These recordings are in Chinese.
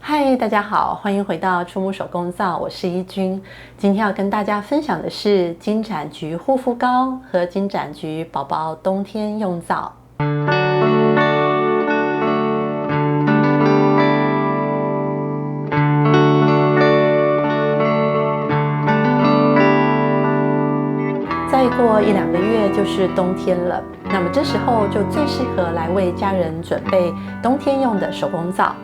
嗨，大家好，欢迎回到触摸手工皂，我是依君。今天要跟大家分享的是金盏菊护肤膏和金盏菊宝宝冬天用皂。再过1、2个月就是冬天了，那么这时候就最适合来为家人准备冬天用的手工皂。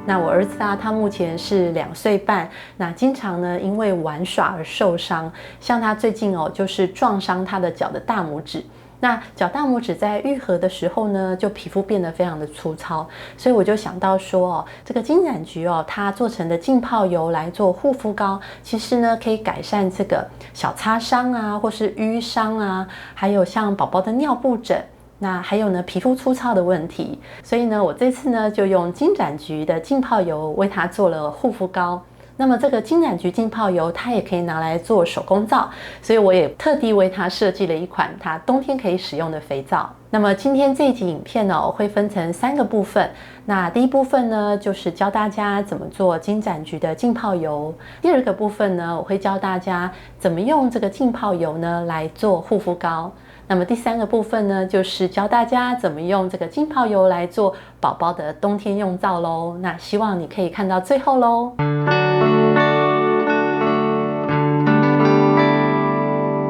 那我儿子啊，他目前是2岁半，那经常呢因为玩耍而受伤，像他最近就是撞伤他的脚的大拇指。那脚大拇指在愈合的时候呢，就皮肤变得非常的粗糙，所以我就想到说这个金盏菊它做成的浸泡油来做护肤膏，其实呢可以改善这个小擦伤啊，或是淤伤啊，还有像宝宝的尿布疹。那还有呢，皮肤粗糙的问题，所以呢，我这次呢就用金盏菊的浸泡油为它做了护肤膏。那么这个金盏菊浸泡油，它也可以拿来做手工皂，所以我也特地为它设计了一款它冬天可以使用的肥皂。那么今天这一集影片呢，我会分成3个部分。那第一部分呢，就是教大家怎么做金盏菊的浸泡油。第2个部分呢，我会教大家怎么用这个浸泡油呢来做护肤膏。那么第3个部分呢，就是教大家怎么用这个浸泡油来做宝宝的冬天用皂咯。那希望你可以看到最后咯。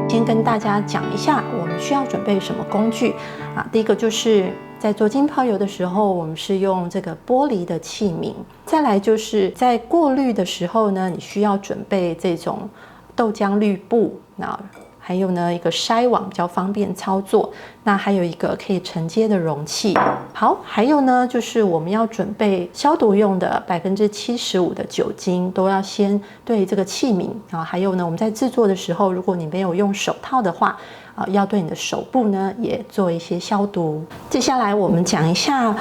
先跟大家讲一下我们需要准备什么工具啊。第一个就是在做浸泡油的时候，我们是用这个玻璃的器皿。再来就是在过滤的时候呢，你需要准备这种豆浆滤布，那还有呢一个筛网比较方便操作，那还有一个可以承接的容器。好，还有呢就是我们要准备消毒用的75%的酒精，都要先对这个器皿啊。还有呢，我们在制作的时候，如果你没有用手套的话，要对你的手部呢也做一些消毒。接下来我们讲一下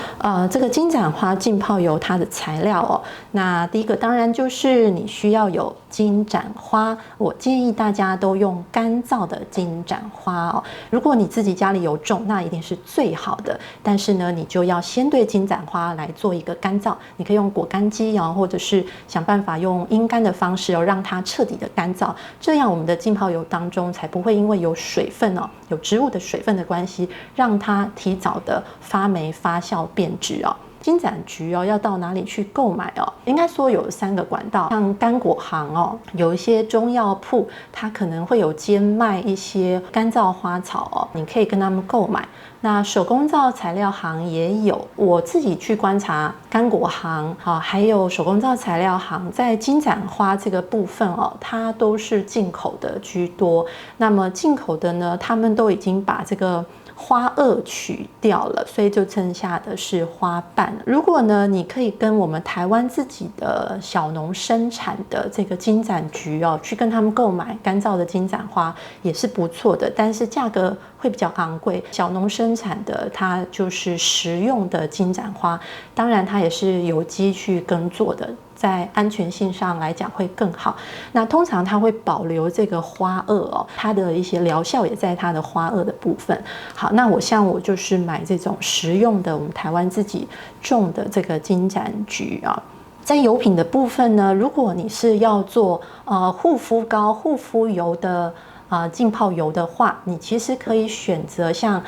这个金盏花浸泡油它的材料那第一个当然就是你需要有金盏花，我建议大家都用干燥的金盏花如果你自己家里有种，那一定是最好的。但是呢，你就要先对金盏花来做一个干燥，你可以用果干机或者是想办法用阴干的方式让它彻底的干燥，这样我们的浸泡油当中才不会因为有水分有植物的水分的关系，让它提早的发霉、发酵、变质金盏菊要到哪里去购买应该说有3个管道，像干果行有一些中药铺，它可能会有兼卖一些干燥花草你可以跟他们购买。那手工皂材料行也有，我自己去观察干果行还有手工皂材料行，在金盏花这个部分它都是进口的居多。那么进口的呢，他们都已经把这个花萼取掉了，所以就剩下的是花瓣。如果呢，你可以跟我们台湾自己的小农生产的这个金盏菊去跟他们购买干燥的金盏花也是不错的，但是价格会比较昂贵。小农生产的它就是食用的金盏花，当然它也是有机去耕作的，在安全性上来讲会更好。那通常它会保留这个花萼它的一些疗效也在它的花萼的部分。好，那我就是买这种食用的我们台湾自己种的这个金盏菊在油品的部分呢，如果你是要做护肤膏、护肤油的浸泡油的话，你其实可以选择像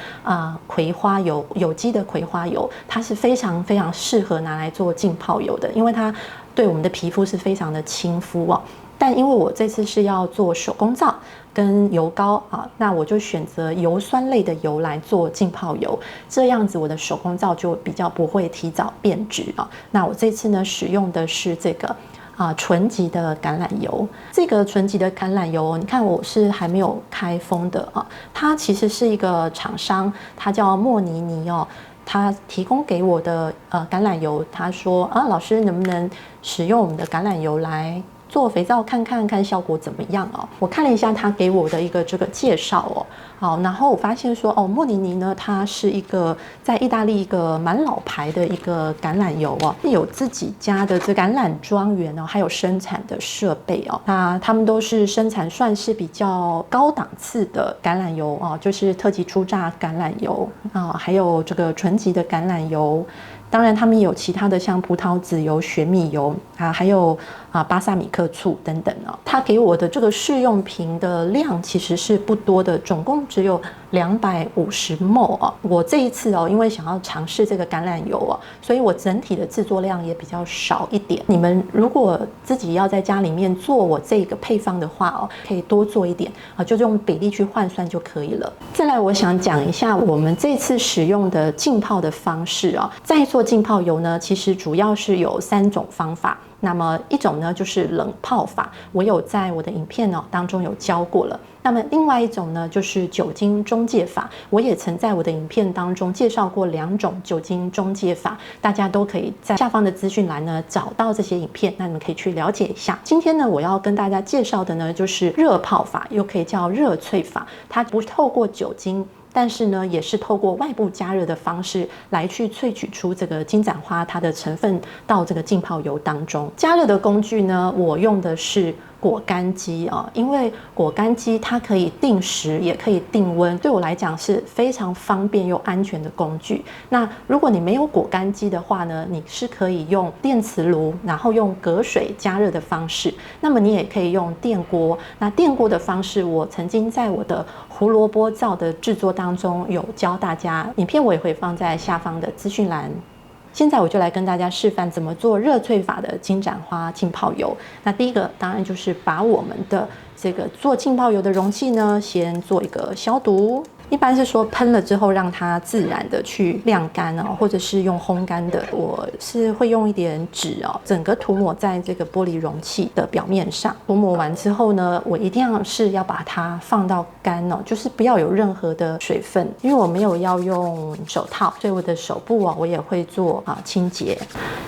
葵花油，有机的葵花油，它是非常非常适合拿来做浸泡油的，因为它对我们的皮肤是非常的亲肤但因为我这次是要做手工皂跟油膏那我就选择油酸类的油来做浸泡油，这样子我的手工皂就比较不会提早变质那我这次呢使用的是这个纯级的橄榄油。这个纯级的橄榄油你看我是还没有开封的它其实是一个厂商，它叫莫尼尼他提供给我的橄榄油，他说老师能不能使用我们的橄榄油来做肥皂看效果怎么样我看了一下他给我的一个这个介绍好，然后我发现说莫尼尼呢，它是一个在意大利一个蛮老牌的一个橄榄油有自己家的这橄榄庄园还有生产的设备那他们都是生产算是比较高档次的橄榄油就是特级初榨橄榄油还有这个纯级的橄榄油。当然他们也有其他的像葡萄籽油、玄米油还有巴萨米克醋等等它给我的这个试用瓶的量其实是不多的，总共只有250ml我这一次因为想要尝试这个橄榄油所以我整体的制作量也比较少一点。你们如果自己要在家里面做我这个配方的话可以多做一点就用比例去换算就可以了。再来，我想讲一下我们这次使用的浸泡的方式在做浸泡油呢，其实主要是有3种方法。那么一种呢就是冷泡法，我有在我的影片当中有教过了。那么另外一种呢就是酒精中介法，我也曾在我的影片当中介绍过2种酒精中介法，大家都可以在下方的资讯栏呢找到这些影片，那你们可以去了解一下。今天呢我要跟大家介绍的呢就是热泡法，又可以叫热萃法，它不透过酒精，但是呢也是透过外部加热的方式来去萃取出这个金盏花它的成分到这个浸泡油当中。加热的工具呢，我用的是果干机因为果干机它可以定时也可以定温，对我来讲是非常方便又安全的工具。那如果你没有果干机的话呢，你是可以用电磁炉，然后用隔水加热的方式，那么你也可以用电锅。那电锅的方式我曾经在我的胡萝卜皂的制作当中有教大家，影片我也会放在下方的资讯栏。现在我就来跟大家示范怎么做热萃法的金盏花浸泡油。那第一个当然就是把我们的这个做浸泡油的容器呢，先做一个消毒。一般是说喷了之后让它自然的去晾干或者是用烘干的。我是会用一点纸整个涂抹在这个玻璃容器的表面上。涂抹完之后呢，我一定要把它放到干就是不要有任何的水分，因为我没有要用手套，所以我的手部我也会做清洁。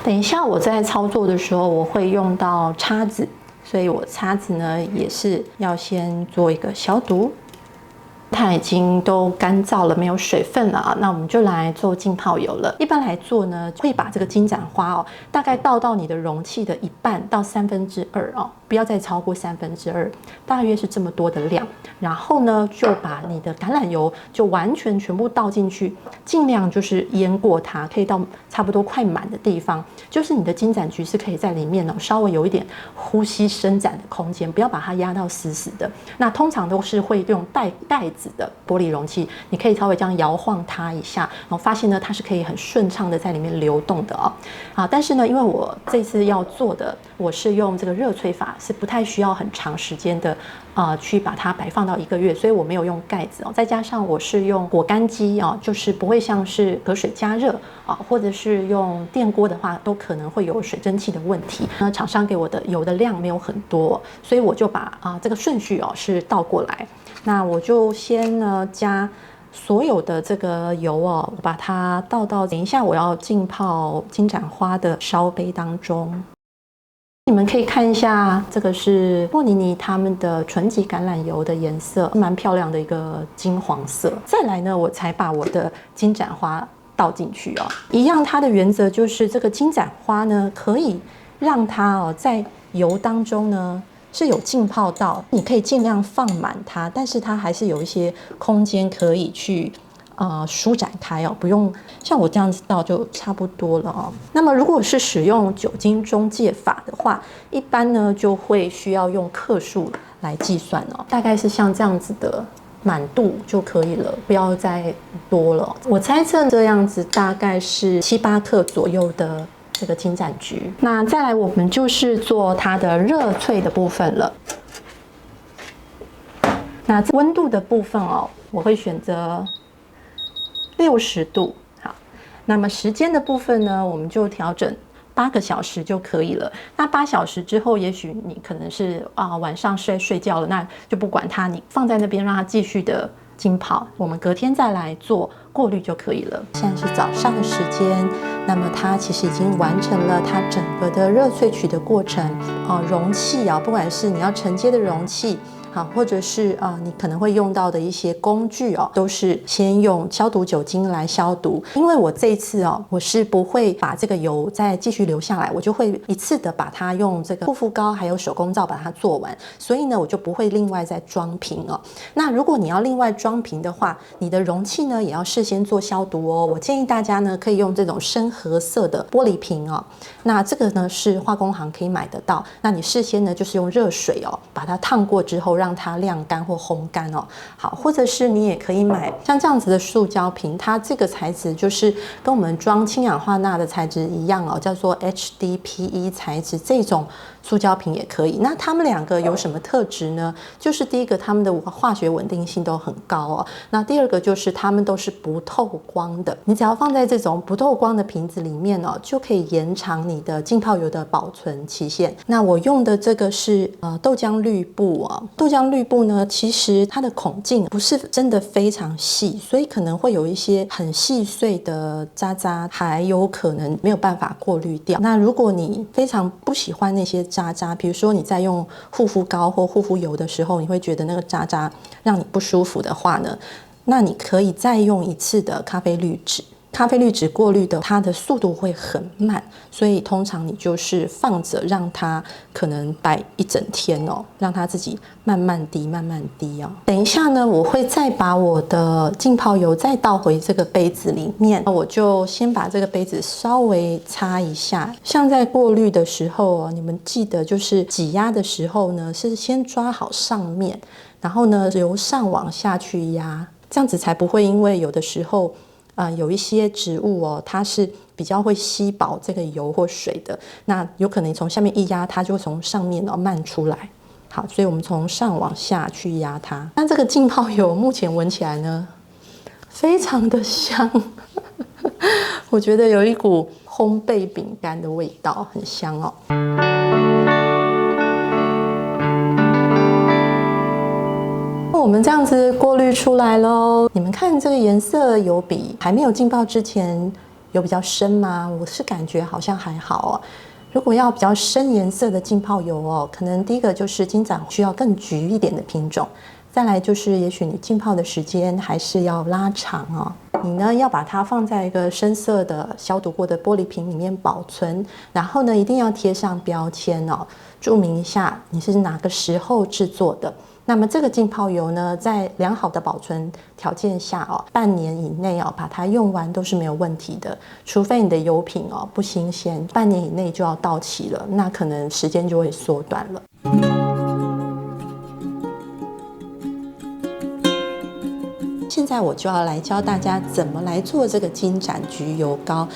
等一下我在操作的时候我会用到叉子，所以我叉子呢也是要先做一个消毒。它已经都干燥了，没有水分了那我们就来做浸泡油了。一般来做呢，会把这个金盏花大概倒到你的容器的1半到2/3不要再超过2/3，大约是这么多的量。然后呢，就把你的橄榄油就完全全部倒进去，尽量就是淹过它，可以到差不多快满的地方，就是你的金盏菊是可以在里面稍微有一点呼吸伸展的空间，不要把它压到死死的。那通常都是会用带盖子的玻璃容器，你可以稍微这样摇晃它一下，然后发现呢它是可以很顺畅的在里面流动的但是呢，因为我这次要做的我是用这个热萃法，是不太需要很长时间的去把它摆放到1个月，所以我没有用盖子再加上我是用果干机就是不会像是隔水加热或者是用电锅的话，都可能会有水蒸气的问题。那厂商给我的油的量没有很多，所以我就把这个顺序是倒过来。那我就先呢加所有的这个油我把它倒到等一下我要浸泡金盏花的烧杯当中。你们可以看一下，这个是莫妮妮他们的纯级橄榄油的颜色，蛮漂亮的一个金黄色。再来呢，我才把我的金盏花倒进去一样，它的原则就是这个金盏花呢，可以让它在油当中呢是有浸泡到，你可以尽量放满它，但是它还是有一些空间可以去舒展开不用像我这样子倒就差不多了那么如果是使用酒精中介法的话，一般呢就会需要用克数来计算大概是像这样子的满度就可以了，不要再多了。我猜测这样子大概是7、8克左右的这个金盏菊。那再来我们就是做它的热萃的部分了。那温度的部分我会选择60度。好，那么时间的部分呢，我们就调整8个小时就可以了。那8小时之后，也许你可能是晚上睡觉了，那就不管它，你放在那边让它继续的浸泡，我们隔天再来做过滤就可以了。现在是早上的时间，那么它其实已经完成了它整个的热萃取的过程容器不管是你要承接的容器好，或者是你可能会用到的一些工具哦，都是先用消毒酒精来消毒。因为我这一次我是不会把这个油再继续留下来，我就会一次的把它用这个护肤膏还有手工皂把它做完，所以呢我就不会另外再装瓶哦。那如果你要另外装瓶的话，你的容器呢也要事先做消毒哦。我建议大家呢可以用这种深褐色的玻璃瓶哦。那这个呢是化工行可以买得到。那你事先呢就是用热水把它烫过之后让它晾干或烘干哦。好，或者是你也可以买像这样子的塑胶瓶，它这个材质就是跟我们装氢氧化钠的材质一样哦，叫做 HDPE 材质，这种塑胶瓶也可以。那它们两个有什么特质呢？就是第一个，它们的化学稳定性都很高哦。那第二个就是它们都是不透光的，你只要放在这种不透光的瓶子里面哦，就可以延长你的浸泡油的保存期限。那我用的这个是豆浆滤布哦。豆浆滤布呢，其实它的孔径不是真的非常细，所以可能会有一些很细碎的渣渣，还有可能没有办法过滤掉。那如果你非常不喜欢那些渣渣，比如说你在用护肤膏或护肤油的时候，你会觉得那个渣渣让你不舒服的话呢，那你可以再用一次的咖啡滤纸。咖啡滤纸过滤的它的速度会很慢，所以通常你就是放着让它可能摆一整天哦，让它自己慢慢滴慢慢滴哦。等一下呢，我会再把我的浸泡油再倒回这个杯子里面，我就先把这个杯子稍微擦一下。像在过滤的时候你们记得就是挤压的时候呢，是先抓好上面，然后呢由上往下去压，这样子才不会因为有的时候有一些植物它是比较会吸饱这个油或水的，那有可能你从下面一压，它就从上面漫出来。好，所以我们从上往下去压它。那这个浸泡油目前闻起来呢，非常的香，我觉得有一股烘焙饼干的味道，很香哦。我们这样子过滤出来咯，你们看这个颜色有比还没有浸泡之前有比较深吗？我是感觉好像还好哦。如果要比较深颜色的浸泡油可能第一个就是金盏需要更橘一点的品种，再来就是也许你浸泡的时间还是要拉长哦。你呢要把它放在一个深色的消毒过的玻璃瓶里面保存，然后呢一定要贴上标签哦，注明一下你是哪个时候制作的。那么这个浸泡油呢，在良好的保存条件下半年以内把它用完都是没有问题的。除非你的油品不新鲜，半年以内就要到期了，那可能时间就会缩短了。现在我就要来教大家怎么来做这个金盏菊油膏。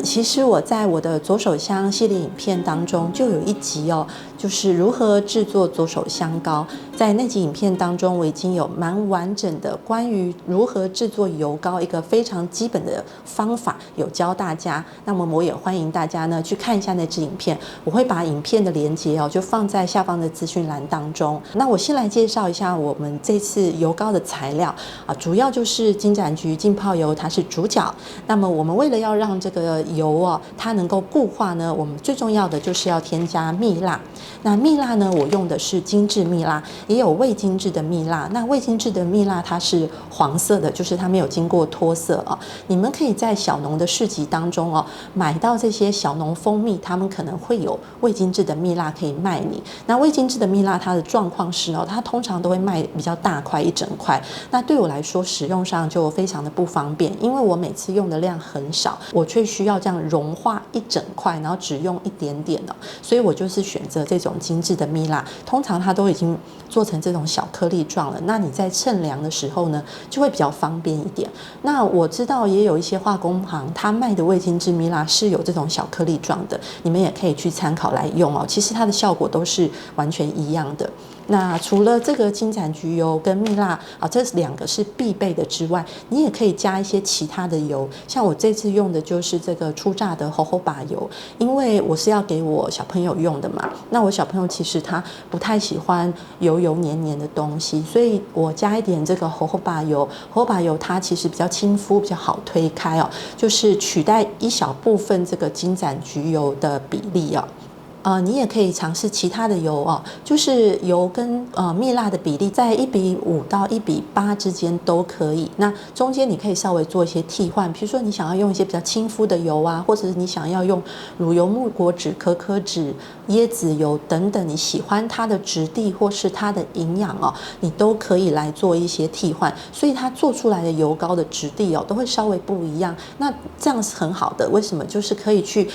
其实我在我的左手香系列影片当中就有一集就是如何制作左手香膏。在那集影片当中，我已经有蛮完整的关于如何制作油膏一个非常基本的方法有教大家。那么我也欢迎大家呢去看一下那支影片，我会把影片的连结就放在下方的资讯栏当中。那我先来介绍一下我们这次油膏的材料主要就是金盏菊浸泡油，它是主角。那么我们为了要让这个油它能够固化呢，我们最重要的就是要添加蜜蜡。那蜜蜡呢，我用的是精致蜜蜡，也有未精致的蜜蜡。那未精致的蜜蜡它是黄色的，就是它没有经过脱色你们可以在小农的市集当中买到这些小农蜂蜜，他们可能会有未精致的蜜蜡可以卖你。那未精致的蜜蜡它的状况是它通常都会卖比较大块一整块。那对我来说使用上就非常的不方便，因为我每次用的量很少，我却需要这样融化一整块，然后只用一点点所以我就是选择这种精致的蜜蜡，通常它都已经做成这种小颗粒状了，那你在称量的时候呢就会比较方便一点。那我知道也有一些化工行它卖的未精致蜜蜡是有这种小颗粒状的，你们也可以去参考来用其实它的效果都是完全一样的。那除了这个金盏菊油跟蜜蜡这两个是必备的之外，你也可以加一些其他的油。像我这次用的就是这个初榨的猴猴把油，因为我是要给我小朋友用的嘛。那我小朋友其实他不太喜欢油油黏黏的东西，所以我加一点这个猴猴把油。猴猴把油它其实比较亲肤，比较好推开就是取代一小部分这个金盏菊油的比例你也可以尝试其他的油哦，就是油跟蜜蜡的比例在1:5到1:8之间都可以。那中间你可以稍微做一些替换，比如说你想要用一些比较亲肤的油啊，或者是你想要用乳油、木果脂、可可脂、椰子油等等，你喜欢它的质地或是它的营养哦，你都可以来做一些替换。所以它做出来的油膏的质地哦，都会稍微不一样。那这样是很好的，为什么？就是可以去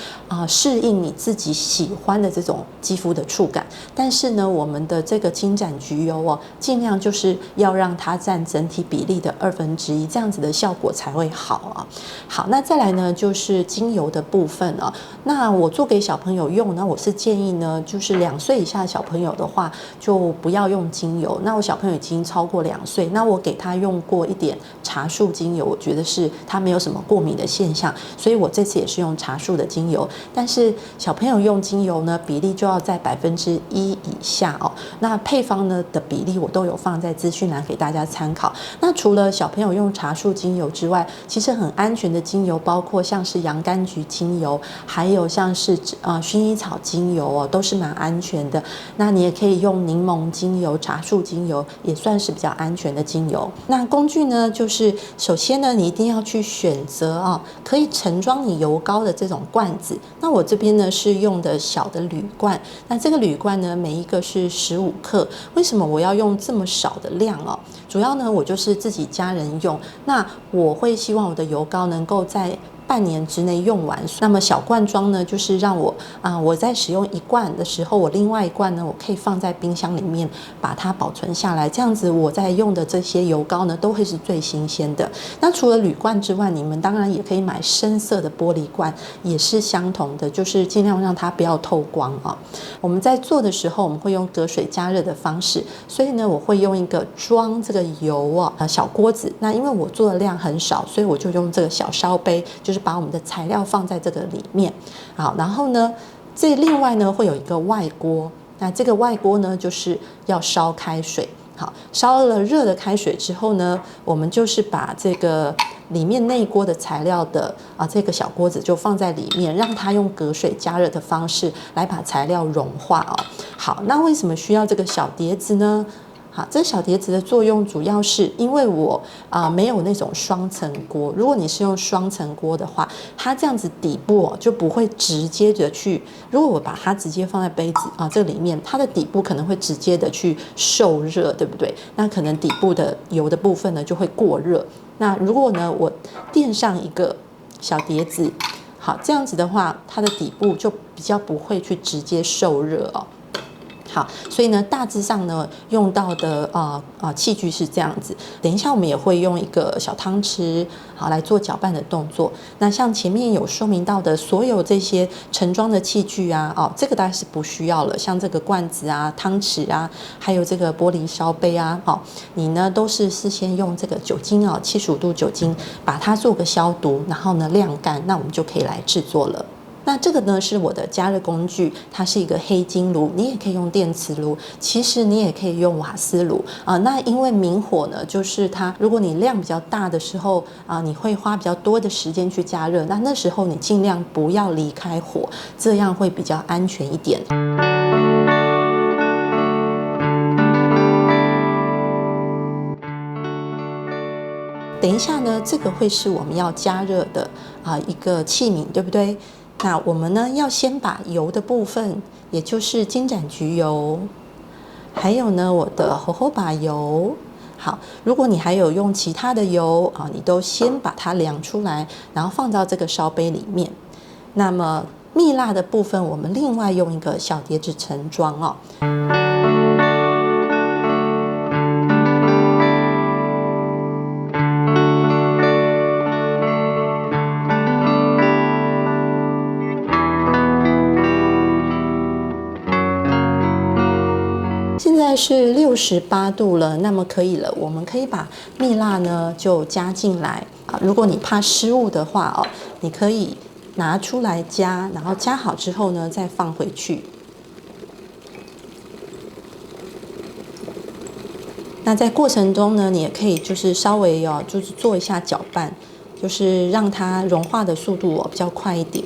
适应你自己喜欢的这种肌肤的触感。但是呢，我们的这个金盏菊油哦，尽量就是要让它占整体比例的1/2，这样子的效果才会好啊。好，那再来呢，就是精油的部分啊。那我做给小朋友用呢，我是建议呢，就是2岁以下的小朋友的话，就不要用精油。那我小朋友已经超过2岁，那我给他用过一点茶树精油，我觉得是他没有什么过敏的现象，所以我这次也是用茶树的精油。但是小朋友用精油呢，比例就要在1%以下哦。那配方呢的比例我都有放在资讯栏给大家参考。那除了小朋友用茶树精油之外，其实很安全的精油包括像是洋甘菊精油，还有像是薰衣草精油哦，都是蛮安全的。那你也可以用柠檬精油、茶树精油，也算是比较安全的精油。那工具呢，就是首先呢，你一定要去选择可以盛装你油膏的这种罐子。那我这边呢是用的小的铝罐，那这个铝罐呢每一个是15克。为什么我要用这么少的量哦？主要呢我就是自己家人用，那我会希望我的油膏能够在半年之内用完。那么小罐装呢，就是让我在使用1罐的时候，我另外1罐呢，我可以放在冰箱里面把它保存下来，这样子我在用的这些油膏呢，都会是最新鲜的。那除了铝罐之外，你们当然也可以买深色的玻璃罐，也是相同的，就是尽量让它不要透光啊。我们在做的时候，我们会用隔水加热的方式，所以呢，我会用一个装这个油小锅子。那因为我做的量很少，所以我就用这个小烧杯，就是把我们的材料放在这个里面。好，然后呢，另外呢会有一个外锅，那这个外锅呢就是要烧开水。好，烧了热的开水之后呢，我们就是把这个里面内锅的材料的这个小锅子就放在里面，让它用隔水加热的方式来把材料融化哦。好，那为什么需要这个小碟子呢？好，这小碟子的作用主要是因为我没有那种双层锅。如果你是用双层锅的话，它这样子底部就不会直接的去，如果我把它直接放在杯子这里面，它的底部可能会直接的去受热，对不对？那可能底部的油的部分呢就会过热。那如果呢我垫上一个小碟子，好，这样子的话，它的底部就比较不会去直接受热哦。好，所以呢，大致上呢，用到的器具是这样子。等一下我们也会用一个小汤匙，好来做搅拌的动作。那像前面有说明到的所有这些盛装的器具啊，这个大概是不需要了。像这个罐子啊、汤匙啊，还有这个玻璃烧杯啊，你呢都是事先用这个酒精75度酒精把它做个消毒，然后呢晾干，那我们就可以来制作了。那这个呢是我的加热工具，它是一个黑金炉，你也可以用电磁炉，其实你也可以用瓦斯炉那因为明火呢，就是它如果你量比较大的时候你会花比较多的时间去加热，那时候你尽量不要离开火，这样会比较安全一点。等一下呢，这个会是我们要加热的一个器皿，对不对？那我们呢要先把油的部分，也就是金盏菊油，还有呢我的荷荷巴油。好，如果你还有用其他的油你都先把它量出来，然后放到这个烧杯里面。那么蜜蜡的部分，我们另外用一个小碟子盛装现在是68度了，那么可以了，我们可以把蜜蜡呢就加进来如果你怕失误的话你可以拿出来加，然后加好之后呢再放回去。那在过程中呢，你也可以就是稍微就是做一下搅拌，就是让它融化的速度比较快一点。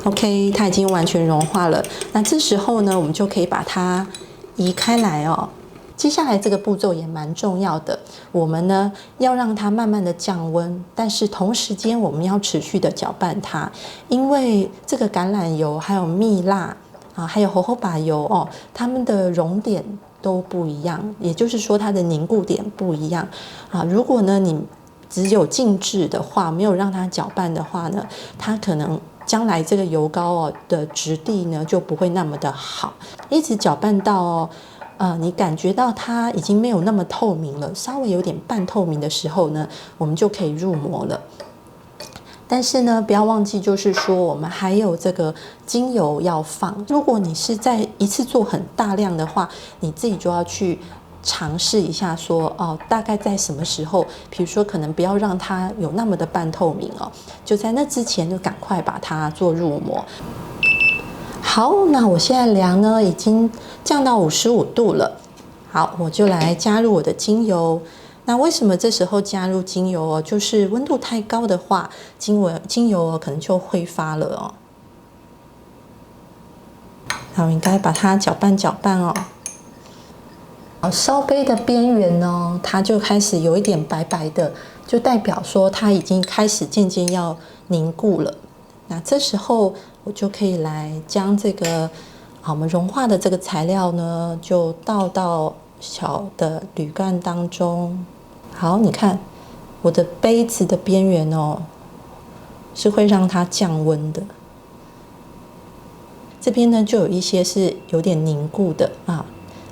OK， 它已经完全融化了。那这时候呢，我们就可以把它移开来哦。接下来这个步骤也蛮重要的，我们呢要让它慢慢的降温，但是同时间我们要持续的搅拌它，因为这个橄榄油还有蜜蜡啊，还有荷荷巴油哦，它们的熔点都不一样，也就是说它的凝固点不一样啊。如果呢你只有静置的话，没有让它搅拌的话呢，它可能将来这个油膏哦的质地呢就不会那么的好，一直搅拌到哦。你感觉到它已经没有那么透明了，稍微有点半透明的时候呢，我们就可以入模了。但是呢，不要忘记，就是说我们还有这个精油要放。如果你是在一次做很大量的话，你自己就要去尝试一下说，大概在什么时候，比如说可能不要让它有那么的半透明哦，就在那之前就赶快把它做入模。好，那我现在量呢已经降到55度了。好，我就来加入我的精油。那为什么这时候加入精油哦？就是温度太高的话，精油哦可能就挥发了哦。那我应该把它搅拌搅拌哦。烧杯的边缘呢，它就开始有一点白白的，就代表说它已经开始渐渐要凝固了。那这时候我就可以来将这个我们融化的这个材料呢，就倒到小的铝罐当中。好，你看我的杯子的边缘哦，是会让它降温的。这边呢就有一些是有点凝固的啊。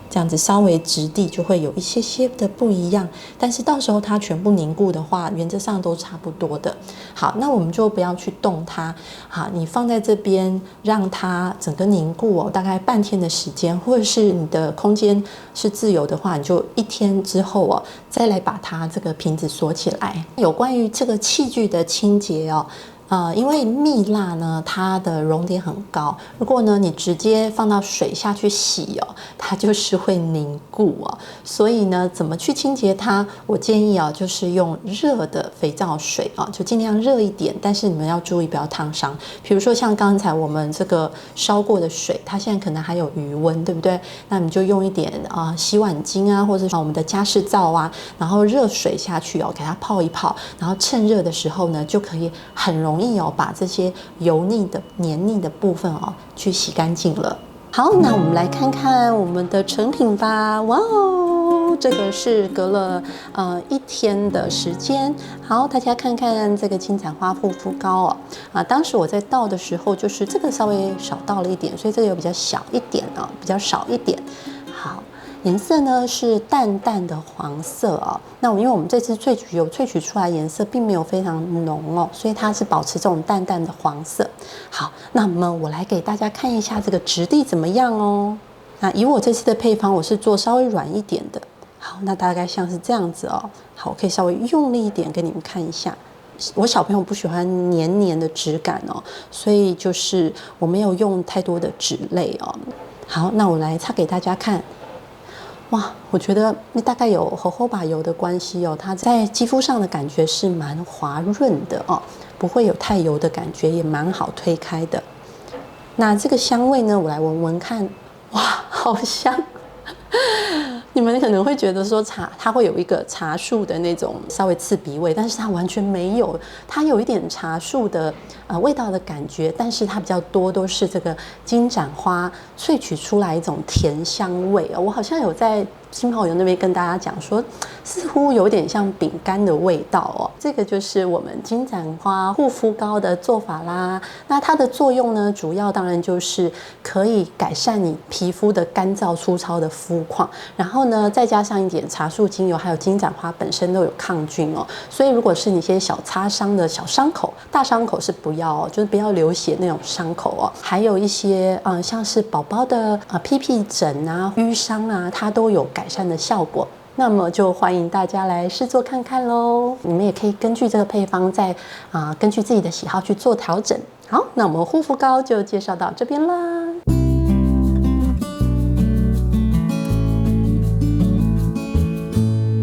这样子稍微质地就会有一些些的不一样，但是到时候它全部凝固的话，原则上都差不多的。好，那我们就不要去动它。好，你放在这边，让它整个凝固哦，大概半天的时间，或者是你的空间是自由的话，你就1天之后哦，再来把它这个瓶子锁起来。有关于这个器具的清洁哦。因为蜜蜡呢，它的熔点很高，如果呢你直接放到水下去洗哦，它就是会凝固哦。所以呢，怎么去清洁它？我建议啊，就是用热的肥皂水啊，就尽量热一点，但是你们要注意不要烫伤。比如说像刚才我们这个烧过的水，它现在可能还有余温，对不对？那你就用一点洗碗巾啊，或者是我们的家事皂啊，然后热水下去哦，给它泡一泡，然后趁热的时候呢，就可以很容易把这些油腻的、黏腻的部分去洗干净了。好，那我们来看看我们的成品吧。哇哦，这个是隔了1天的时间。好，大家看看这个金盏花护肤膏哦。当时我在倒的时候，就是这个稍微少倒了一点，所以这个有比较小一点哦，比较少一点。好。颜色呢是淡淡的黄色哦。那因为我们这次萃取出来颜色并没有非常浓哦，所以它是保持这种淡淡的黄色。好，那么我来给大家看一下这个质地怎么样哦。那以我这次的配方，我是做稍微软一点的。好，那大概像是这样子哦。好，我可以稍微用力一点给你们看一下。我小朋友不喜欢黏黏的质感哦，所以就是我没有用太多的脂类哦。好，那我来擦给大家看。哇，我觉得那大概有荷荷巴油的关系哦，它在肌肤上的感觉是蛮滑润的哦，不会有太油的感觉，也蛮好推开的。那这个香味呢，我来闻闻看，哇，好香！你们可能会觉得说它会有一个茶树的那种稍微刺鼻味，但是它完全没有，它有一点茶树的味道的感觉，但是它比较多都是这个金盏花萃取出来一种甜香味哦。我好像有在新朋友那边跟大家讲说，似乎有点像饼干的味道哦。这个就是我们金盏花护肤膏的做法啦。那它的作用呢，主要当然就是可以改善你皮肤的干燥粗糙的肤况，然后呢再加上一点茶树精油，还有金盏花本身都有抗菌哦。所以如果是你一些小擦伤的小伤口，大伤口是不要哦，就是不要流血那种伤口哦。还有一些像是宝宝的屁屁疹啊、淤伤啊，它都有改善的效果。那么就欢迎大家来试做看看咯。你们也可以根据这个配方再根据自己的喜好去做调整。好，那我们护肤膏就介绍到这边啦。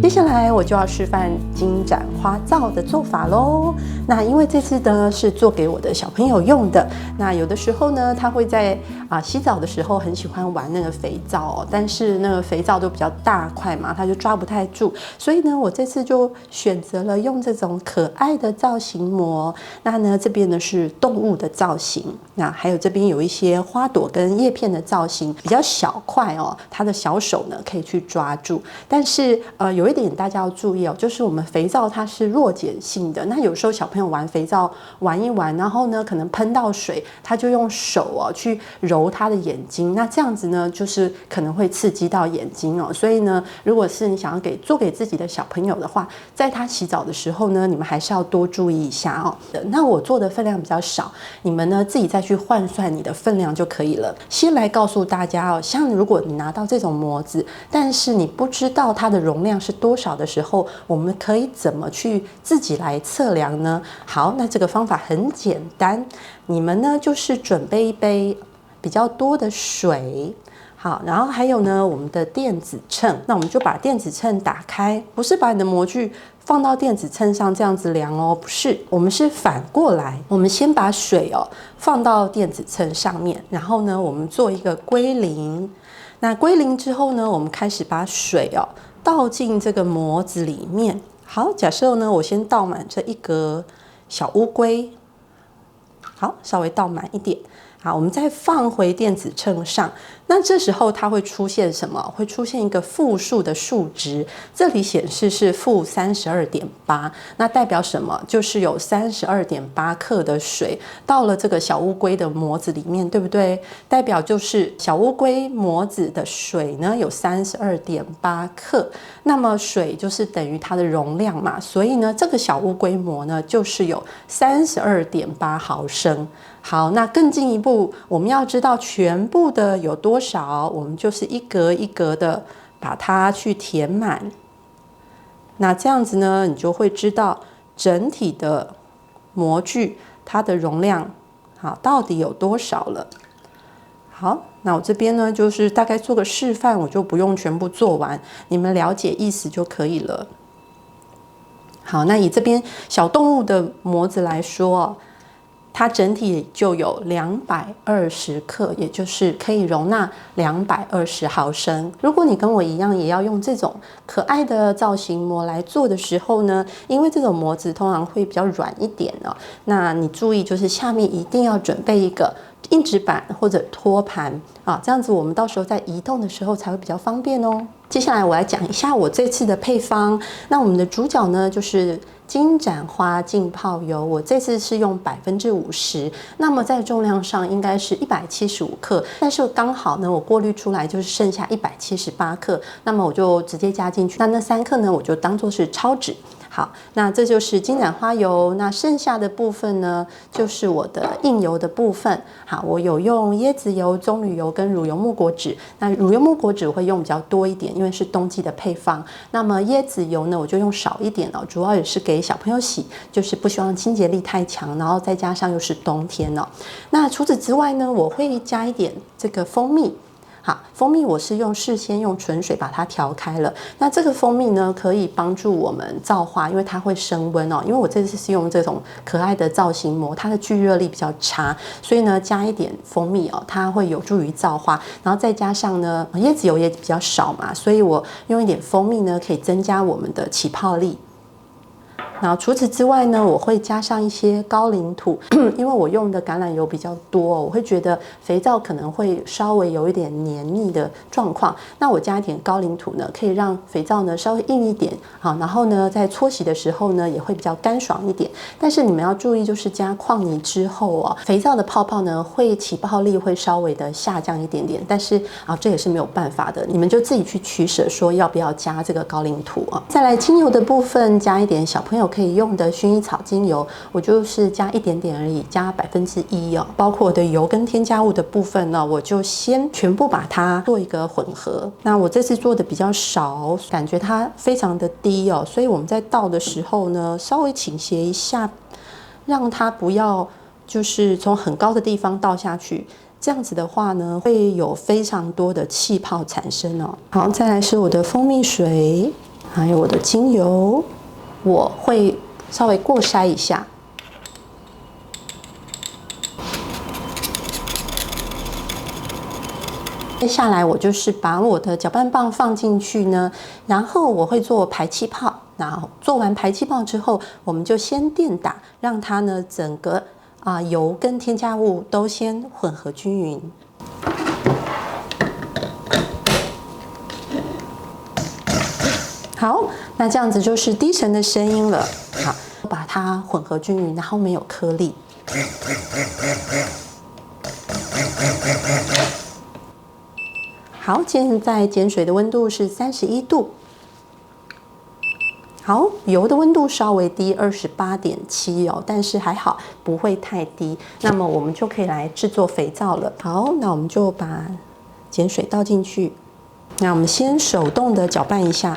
接下下来我就要示范金盏花皂的做法咯。那因为这次呢是做给我的小朋友用的，那有的时候呢他会在洗澡的时候很喜欢玩那个肥皂但是那个肥皂都比较大块嘛，他就抓不太住，所以呢我这次就选择了用这种可爱的造型膜。那呢这边呢是动物的造型，那还有这边有一些花朵跟叶片的造型，比较小块他的小手呢可以去抓住。但是有一点大家要注意就是我们肥皂它是弱碱性的，那有时候小朋友玩肥皂玩一玩，然后呢可能喷到水，他就用手去揉他的眼睛，那这样子呢就是可能会刺激到眼睛所以呢如果是你想要做给自己的小朋友的话，在他洗澡的时候呢，你们还是要多注意一下那我做的分量比较少，你们呢自己再去换算你的分量就可以了。先来告诉大家像如果你拿到这种模子，但是你不知道它的容量是多少的时候，我们可以怎么去自己来测量呢？好，那这个方法很简单，你们呢就是准备一杯比较多的水，好，然后还有呢我们的电子秤，那我们就把电子秤打开，不是把你的模具放到电子秤上这样子量不是，我们是反过来，我们先把水放到电子秤上面，然后呢我们做一个归零，那归零之后呢，我们开始把水倒进这个模子里面。好，假设呢我先倒满这一格小乌龟，好，稍微倒满一点。好，我们再放回电子秤上，那这时候它会出现什么？会出现一个负数的数值，这里显示是-32.8，那代表什么？就是有32.8克的水到了这个小乌龟的模子里面，对不对？代表就是小乌龟模子的水呢有32.8克，那么水就是等于它的容量嘛，所以呢这个小乌龟模呢就是有32.8毫升。好，那更进一步，我们要知道全部的有多少，我们就是一格一格的把它去填满。那这样子呢，你就会知道整体的模具它的容量好到底有多少了。好，那我这边呢就是大概做个示范，我就不用全部做完，你们了解意思就可以了。好，那以这边小动物的模子来说它整体就有220克，也就是可以容纳220毫升。如果你跟我一样也要用这种可爱的造型模来做的时候呢，因为这种模子通常会比较软一点那你注意就是下面一定要准备一个硬纸板或者托盘这样子我们到时候在移动的时候才会比较方便接下来我来讲一下我这次的配方。那我们的主角呢就是金盏花浸泡油，我这次是用50%，那么在重量上应该是175克，但是刚好呢我过滤出来就是剩下178克，那么我就直接加进去，那3克呢我就当做是超脂。好，那这就是金盏花油，那剩下的部分呢就是我的硬油的部分。好，我有用椰子油、棕榈油跟乳油木果脂，那乳油木果脂我会用比较多一点，因为是冬季的配方。那么椰子油呢我就用少一点主要也是给小朋友洗，就是不希望清洁力太强，然后再加上又是冬天那除此之外呢，我会加一点这个蜂蜜。好，蜂蜜我是事先用纯水把它调开了。那这个蜂蜜呢，可以帮助我们皂化，因为它会升温因为我这次是用这种可爱的造型膜，它的聚热力比较差，所以呢加一点蜂蜜它会有助于皂化。然后再加上呢椰子油也比较少嘛，所以我用一点蜂蜜呢，可以增加我们的起泡力。然后除此之外呢，我会加上一些高岭土，因为我用的橄榄油比较多我会觉得肥皂可能会稍微有一点黏腻的状况。那我加一点高岭土呢，可以让肥皂呢稍微硬一点然后呢在搓洗的时候呢也会比较干爽一点。但是你们要注意，就是加矿泥之后肥皂的泡泡呢会起泡力会稍微的下降一点点，但是这也是没有办法的，你们就自己去取舍说要不要加这个高岭土再来精油的部分，加一点小朋友可以用的薰衣草精油，我就是加一点点而已，加1%包括我的油跟添加物的部分呢，我就先全部把它做一个混合。那我这次做的比较少，感觉它非常的低所以我们在倒的时候呢，稍微倾斜一下，让它不要就是从很高的地方倒下去。这样子的话呢，会有非常多的气泡产生好，再来是我的蜂蜜水。还有我的精油，我会稍微过筛一下。接下来我就是把我的搅拌棒放进去呢，然后我会做排气泡。然后做完排气泡之后，我们就先电打，让它呢整个油跟添加物都先混合均匀。好，那这样子就是低沉的声音了。好，把它混合均匀，然后没有颗粒。好，现在碱水的温度是31度。好，油的温度稍微低，28.7哦，但是还好，不会太低。那么我们就可以来制作肥皂了。好，那我们就把碱水倒进去。那我们先手动的搅拌一下。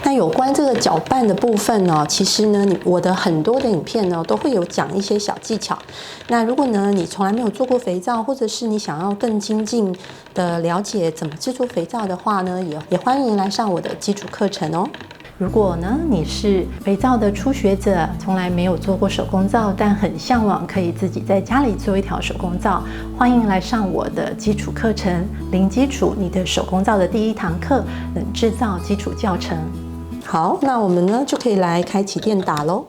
那有关这个搅拌的部分呢，其实呢，我的很多的影片呢都会有讲一些小技巧。那如果呢你从来没有做过肥皂，或者是你想要更精进的了解怎么制作肥皂的话呢，也欢迎来上我的基础课程哦。如果呢你是肥皂的初学者，从来没有做过手工皂，但很向往可以自己在家里做一条手工皂，欢迎来上我的基础课程，零基础你的手工皂的第1堂课，冷制皂基础教程。好，那我们呢就可以来开启电打咯。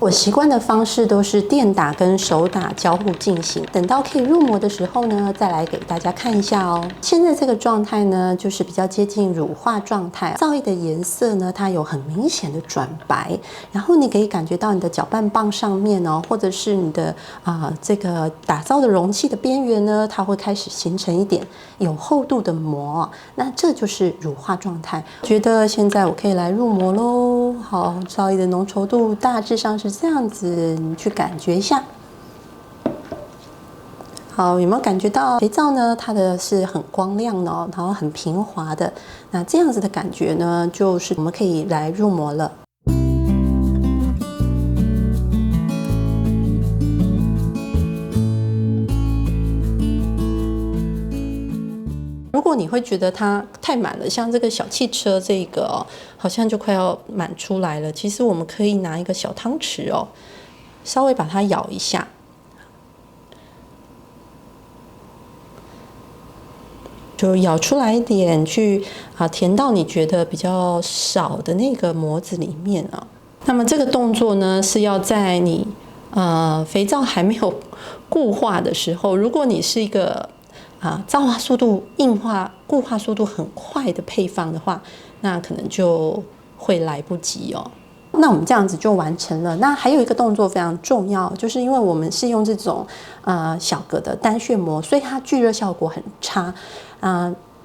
我习惯的方式都是电打跟手打交互进行，等到可以入模的时候呢，再来给大家看一下哦。现在这个状态呢，就是比较接近乳化状态，皂液的颜色呢，它有很明显的转白，然后你可以感觉到你的搅拌棒上面哦，或者是你的这个打造的容器的边缘呢，它会开始形成一点有厚度的膜，那这就是乳化状态。觉得现在我可以来入模咯。好，皂液的浓稠度大致上是这样子，你去感觉一下。好，有没有感觉到肥皂呢？它的是很光亮的哦，然后很平滑的。那这样子的感觉呢，就是我们可以来入模了。如果你会觉得它太满了，像这个小汽车这个哦，好像就快要满出来了。其实我们可以拿一个小汤匙哦，稍微把它舀一下，就舀出来一点，去填到你觉得比较少的那个模子里面啊。那么这个动作呢，是要在你肥皂还没有固化的时候，如果你是一个皂化速度、固化速度很快的配方的话，那可能就会来不及哦。那我们这样子就完成了。那还有一个动作非常重要，就是因为我们是用这种小格的单旋膜，所以它聚热效果很差。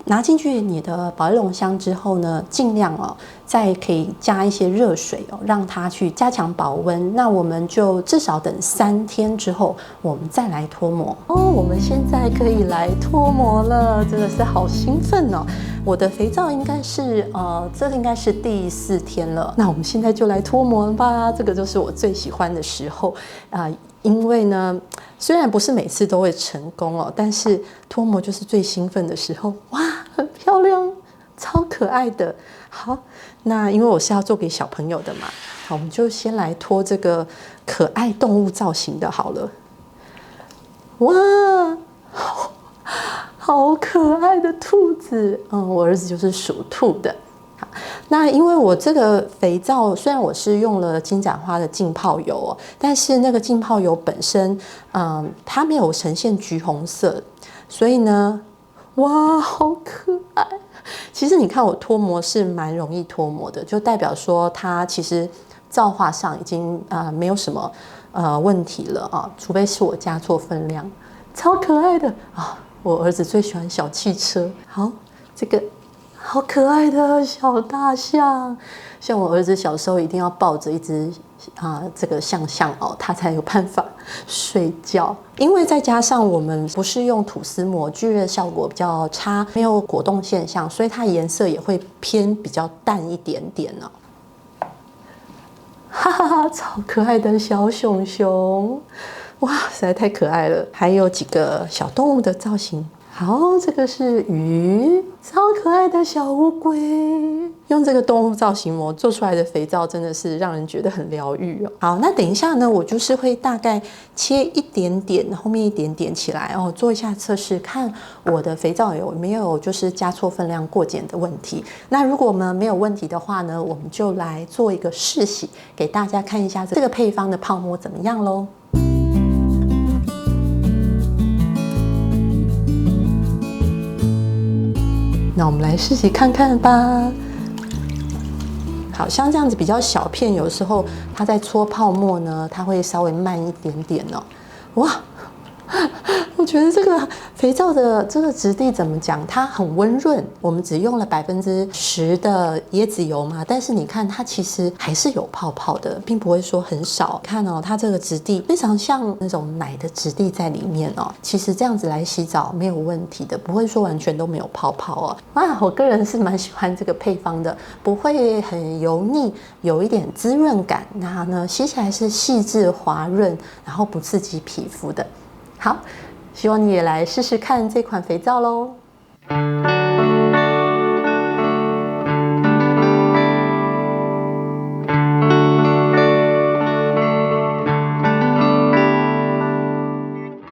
拿进去你的保丽龙箱之后呢，尽量再可以加一些热水让它去加强保温。那我们就至少等3天之后，我们再来脱模哦。我们现在可以来脱模了，真的是好兴奋哦！我的肥皂应该是这应该是第4天了。那我们现在就来脱模吧，这个就是我最喜欢的时候因为呢，虽然不是每次都会成功哦，但是脱模就是最兴奋的时候。哇，很漂亮，超可爱的。好，那因为我是要做给小朋友的嘛，好，我们就先来脱这个可爱动物造型的好了。哇，好可爱的兔子。我儿子就是属兔的。那因为我这个肥皂虽然我是用了金盏花的浸泡油但是那个浸泡油本身它没有呈现橘红色，所以呢，哇，好可爱！其实你看我脱模是蛮容易脱模的，就代表说它其实皂化上已经没有什么问题了除非是我加错分量。超可爱的我儿子最喜欢小汽车。好，这个好可爱的小大象，像我儿子小时候一定要抱着一只这个象哦，它才有办法睡觉。因为再加上我们不是用吐司膜，聚热效果比较差，没有果冻现象，所以它颜色也会偏比较淡一点点哦。哈哈哈，超可爱的小熊熊，哇，实在太可爱了！还有几个小动物的造型。好，这个是鱼，超可爱的小乌龟。用这个动物造型膜做出来的肥皂真的是让人觉得很疗愈哦。好，那等一下呢，我就是会大概切一点点，后面一点点起来哦，做一下测试，看我的肥皂有没有就是加错分量过碱的问题。那如果我们没有问题的话呢，我们就来做一个试洗，给大家看一下这个配方的泡沫怎么样咯。那我们来试洗看看吧。好像这样子比较小片，有时候它在搓泡沫呢，它会稍微慢一点点哦。哇！我觉得这个肥皂的这个质地怎么讲？它很温润。我们只用了10%的椰子油嘛，但是你看它其实还是有泡泡的，并不会说很少。看哦，它这个质地非常像那种奶的质地在里面哦。其实这样子来洗澡没有问题的，不会说完全都没有泡泡哦。哇，我个人是蛮喜欢这个配方的，不会很油腻，有一点滋润感。那呢，洗起来是细致滑润，然后不刺激皮肤的。好，希望你也来试试看这款肥皂咯。